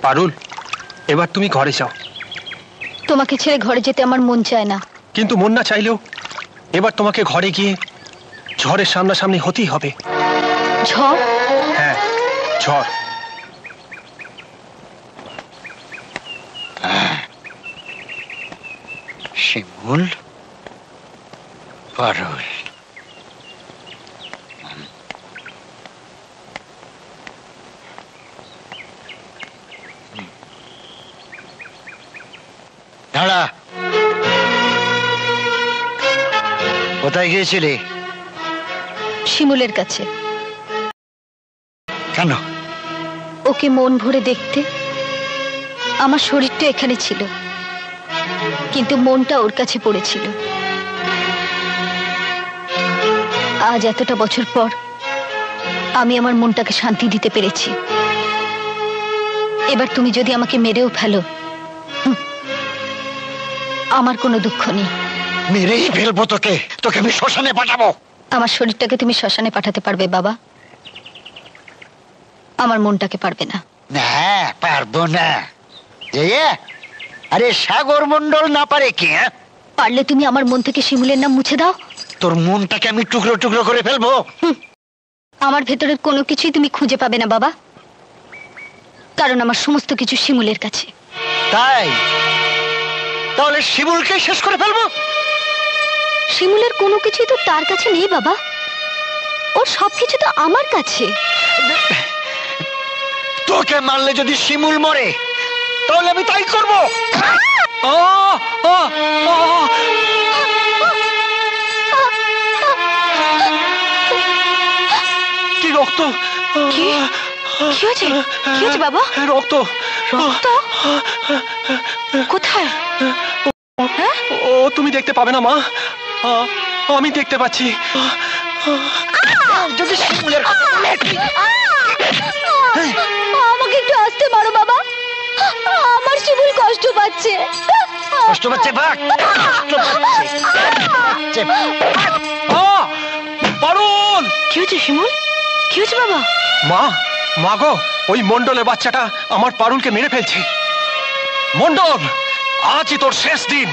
পারুল, এবার তুমি ঘরে যাও। তোমাকে ছেড়ে ঘরে যেতে আমার মন চায় না। কিন্তু মন না চাইলেও এবার তোমাকে ঘরে গিয়ে ঝড়ের সামনাসামনি হতেই হবে। ঝড়? হ্যাঁ, ঝড়। শিমুল, পারুল, দাঁড়া। কোথায় গিয়েছিলি? শিমুলের কাছে। কেন? ওকে মন ভরে দেখতে। আমার শরীরটা এখানে ছিল, কিন্তু মনটা ওর কাছে পড়েছিল। আজ এতটা বছর পর আমি আমার মনটাকে শান্তি দিতে পেরেছি। এবার তুমি যদি আমাকে মেরেও ফেলো, আমার কোনো দুঃখ নেই। মেরেই ফেলবো তোকে, তোকে আমি শ্মশানে পাঠাবো। আমার শরীরটাকে তুমি শ্মশানে পাঠাতে পারবে বাবা, আমার মনটাকে পারবে না। না, পারবো না। আরে সাগর মন্ডল না পারে কি? পারলে তুমি আমার মন থেকে শিমুলের নাম মুছে দাও। তোর মনটাকে আমি টুকরো টুকরো করে ফেলবো। আমার ভেতরের কোনো কিছুই তুমি খুঁজে পাবে না বাবা, কারণ আমার সমস্ত কিছু শিমুলের কাছে। তাই? তাহলে শিমুলকে শেষ করে ফেলবো? শিমুলের কোনো কিছুই তো তার কাছে নেই বাবা, ওর সবকিছু তো আমার কাছে। তোকে মারলে যদি শিমুল মরে, তাহলে আমি তাই করবো। কি রক্ত! কি হয়েছে? কি হয়েছে বাবা? রক্ত! রক্ত কোথায়? ও তুমি দেখতে পাবে না মা, আমি দেখতে পাচ্ছি। যদি শিমুলের আমাকে একটু আসতে পারো বাবা, আমার শিমুল কষ্ট পাচ্ছে। কষ্ট পাচ্ছে? পারুল! কি হয়েছে শিমুল? কি হয়েছে বাবা? মা গো, ওই মন্ডলের বাচ্চাটা আমার পারুলকে মেরে ফেলছে। মন্ডল, আজই তোর শেষ দিন।